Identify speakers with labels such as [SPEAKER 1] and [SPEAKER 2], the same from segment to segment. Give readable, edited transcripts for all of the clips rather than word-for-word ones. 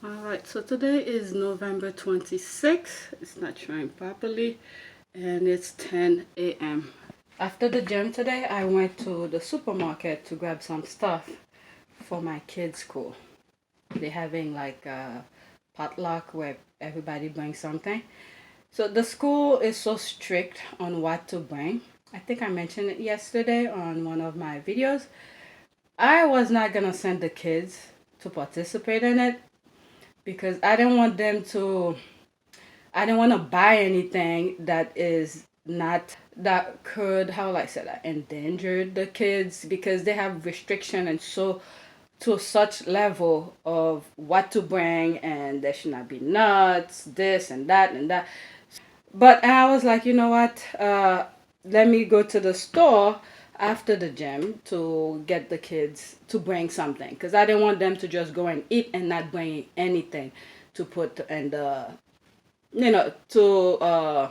[SPEAKER 1] Alright, so today is November 26th. It's not showing properly, and it's 10 a.m. After the gym today, I went to the supermarket to grab some stuff for my kids' school. They're having like a potluck where everybody brings something. So the school is so strict on what to bring. I think I mentioned it yesterday on one of my videos. I was not gonna send the kids to participate in it because I didn't want to buy anything that is not that could, how will I say that, endanger the kids, because they have restriction and so to such level of what to bring, and there should not be nuts, this and that and that. But I was like, you know what? Let me go to the store after the gym to get the kids to bring something, because I didn't want them to just go and eat and not bring anything to put in the, to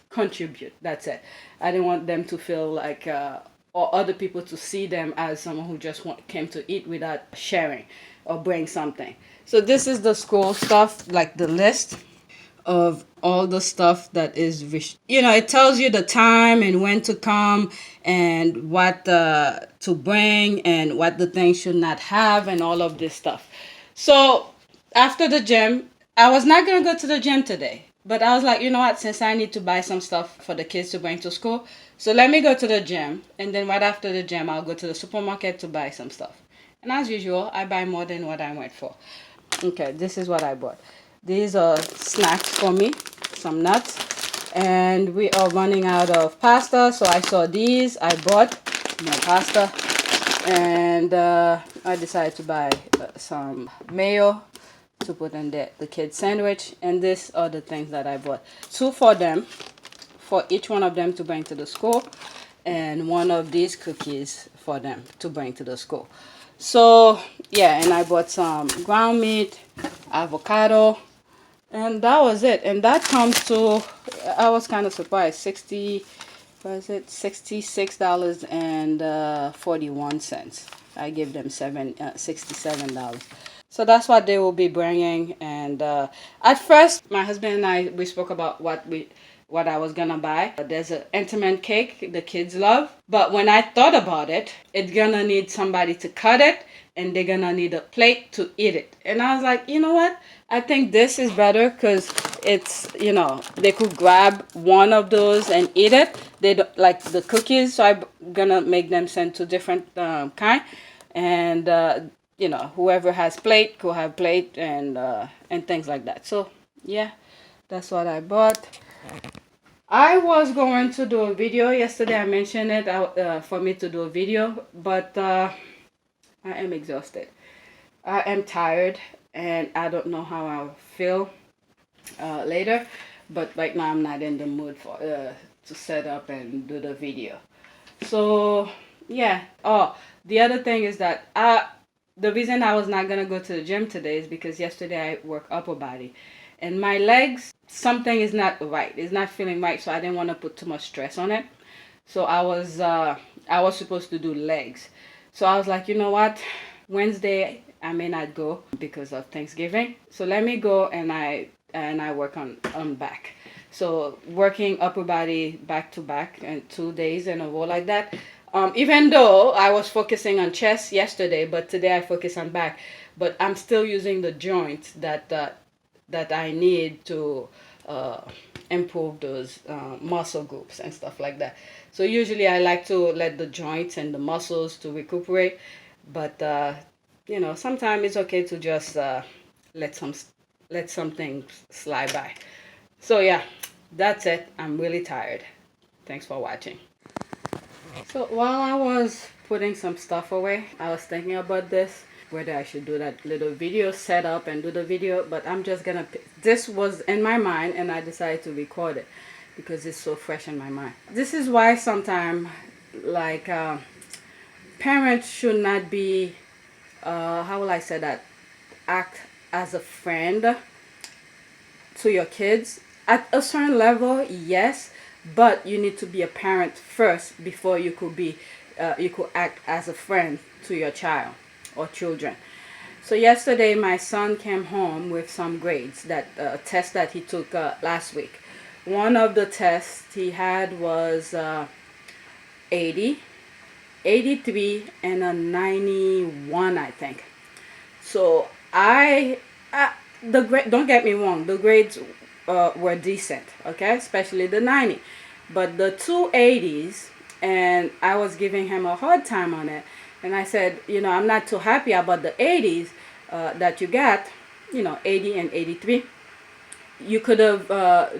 [SPEAKER 1] contribute. That's it. I didn't want them to feel like, or other people to see them as someone who just came to eat without sharing or bring something. So this is the school stuff, like the list of all the stuff that is, it tells you the time and when to come and what to bring and what the thing should not have and all of this stuff. So after the gym, I was not going to go to the gym today, but I was like, you know what, since I need to buy some stuff for the kids to bring to school, so let me go to the gym, and then right after the gym I'll go to the supermarket to buy some stuff. And as usual, I buy more than what I went for. Okay, this is what I bought. These are snacks for me, some nuts, and we are running out of pasta, so I saw these. I bought more pasta, and I decided to buy some mayo to put in the kids' sandwich, and these are the things that I bought. Two for them, for each one of them to bring to the school, and one of these cookies for them to bring to the school. So yeah, and I bought some ground meat, avocado, and that was it. And that comes to, I was kind of surprised, $66.41. I gave them $67. So that's what they will be bringing. And at first, my husband and I, we spoke about what I was gonna buy. There's an intimate cake the kids love, but when I thought about it, it's gonna need somebody to cut it, and they're gonna need a plate to eat it. And I was like, you know what? I think this is better because it's, they could grab one of those and eat it. They don't like the cookies, so I'm gonna make them send two different kind, and whoever has plate could have plate, and things like that. So yeah, that's what I bought. I was going to do a video yesterday. I mentioned it for me to do a video, but I am exhausted. I am tired, and I don't know how I'll feel later. But right now, I'm not in the mood for to set up and do the video. So yeah. Oh, the other thing is that the reason I was not gonna go to the gym today is because yesterday I worked upper body, and my legs, something is not right. It's not feeling right, so I didn't want to put too much stress on it. So I was supposed to do legs. So I was like, you know what? Wednesday I may not go because of Thanksgiving. So let me go and I work on back. So working upper body back to back and 2 days in a row like that. Even though I was focusing on chest yesterday, but today I focus on back. But I'm still using the joints that I need to improve those muscle groups and stuff like that. So usually I like to let the joints and the muscles to recuperate, but sometimes it's okay to just let some things slide by. So yeah, that's it. I'm really tired. Thanks for watching. So while I was putting some stuff away, I was thinking about this, whether I should do that little video set up and do the video, but I'm just gonna, this was in my mind and I decided to record it because it's so fresh in my mind. This is why sometimes, like, parents should not be, how will I say that, act as a friend to your kids. At a certain level, yes, but you need to be a parent first before you could act as a friend to your child or children. So yesterday my son came home with some grades, that test that he took last week. One of the tests he had was 80, 83, and a 91, I think. So don't get me wrong, the grades were decent, okay, especially the 90. But the two 80s, and I was giving him a hard time on it. And I said, I'm not too happy about the 80s that you got, 80 and 83. You could have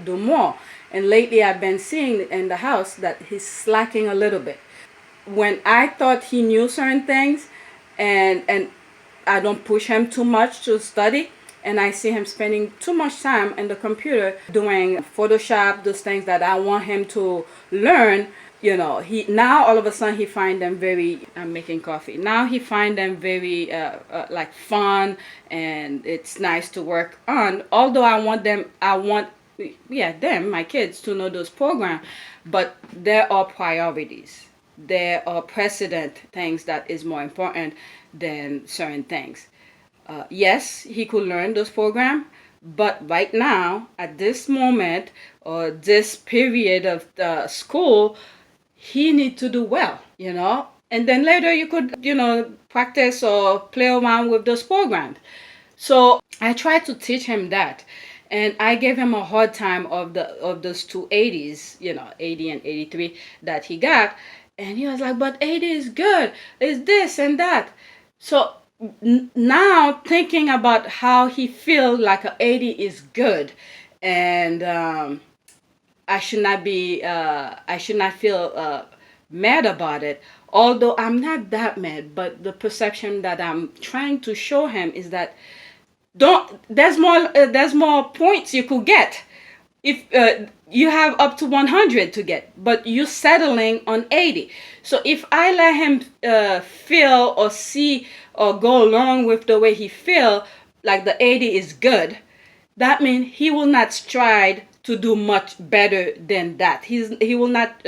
[SPEAKER 1] do more. And lately I've been seeing in the house that he's slacking a little bit. When I thought he knew certain things, and I don't push him too much to study, and I see him spending too much time in the computer doing Photoshop, those things that I want him to learn, he now all of a sudden he find them very, I'm making coffee, now he find them very like fun, and it's nice to work on. Although I want them, my kids, to know those programs, but there are priorities. There are precedent things that is more important than certain things. Yes, he could learn those programs, but right now, at this moment, or this period of the school, he need to do well, and then later you could, practice or play around with those programs. So I tried to teach him that, and I gave him a hard time of those two 80s, 80 and 83 that he got, and he was like, "But 80 is good. It's this and that." So now thinking about how he feels like a 80 is good, and I should not feel mad about it. Although I'm not that mad, but the perception that I'm trying to show him is that there's more points you could get if you have up to 100 to get, but you're settling on 80. So if I let him feel or see or go along with the way he feel, like the 80 is good, that means he will not strive to do much better than that. He will not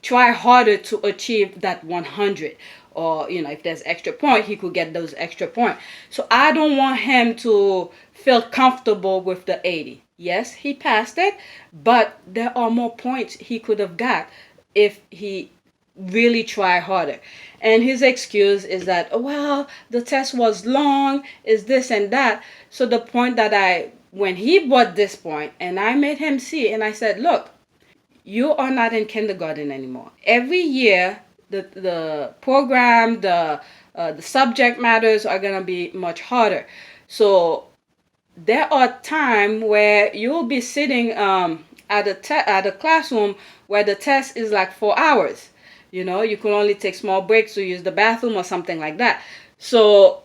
[SPEAKER 1] try harder to achieve that 100. Or, if there's extra point, he could get those extra points. So I don't want him to feel comfortable with the 80. Yes, he passed it, but there are more points he could have got if he really tried harder. And his excuse is that, well, the test was long, is this and that. So the point that when he brought this point, and I made him see, and I said, look, you are not in kindergarten anymore. Every year, the program, the subject matters are going to be much harder. So there are times where you'll be sitting at a classroom where the test is like 4 hours. You can only take small breaks to use the bathroom or something like that. So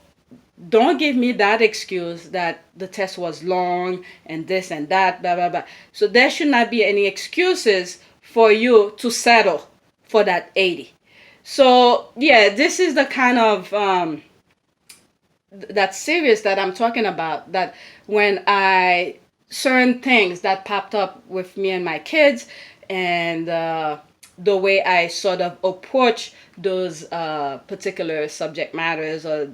[SPEAKER 1] don't give me that excuse that the test was long and this and that, blah, blah, blah. So there should not be any excuses for you to settle for that 80. So, yeah, this is the kind of that serious that I'm talking about, that when certain things that popped up with me and my kids, and the way I sort of approach those particular subject matters or,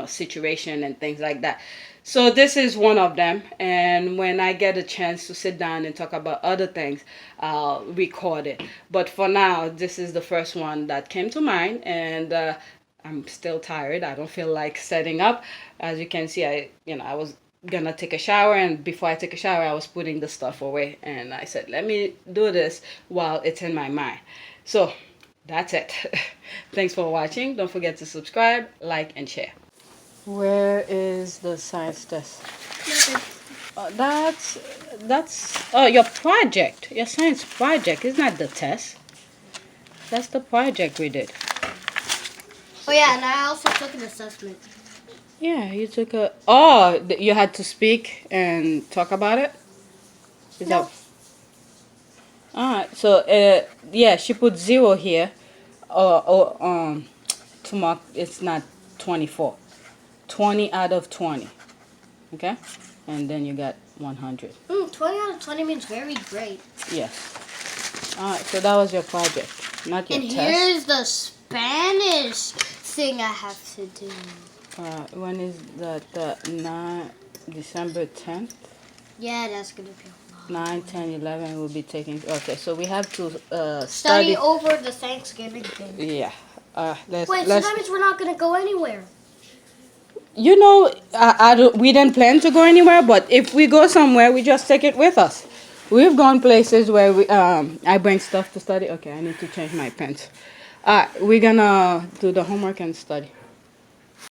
[SPEAKER 1] situation and things like that. So this is one of them, and when I get a chance to sit down and talk about other things, I'll record it. But for now, this is the first one that came to mind, and I'm still tired. I don't feel like setting up. As you can see, I was gonna take a shower, and before I take a shower, I was putting the stuff away, and I said, let me do this while it's in my mind. So that's it. Thanks for watching. Don't forget to subscribe, like, and share. Where is the science test? That's your project. Your science project is not the test. That's the project we did.
[SPEAKER 2] Oh yeah, and I also took an assessment.
[SPEAKER 1] Yeah, you took you had to speak and talk about it?
[SPEAKER 2] No.
[SPEAKER 1] Alright, so yeah, she put 0 here. To mark it's not 24. 20 out of 20. Okay? And then you got 100.
[SPEAKER 2] 20 out of 20 means very great.
[SPEAKER 1] Yes. Alright, so that was your project, not your test.
[SPEAKER 2] And here's the Spanish thing I have to do.
[SPEAKER 1] When is that? December 10th?
[SPEAKER 2] Yeah, that's gonna be a lot.
[SPEAKER 1] 9, 10, 11 will be taking. Okay, so we have to
[SPEAKER 2] Study over the Thanksgiving thing.
[SPEAKER 1] Yeah.
[SPEAKER 2] Wait, so that means we're not gonna go anywhere.
[SPEAKER 1] You know, we didn't plan to go anywhere, but if we go somewhere, we just take it with us. We've gone places where I bring stuff to study. Okay, I need to change my pants. We're gonna do the homework and study.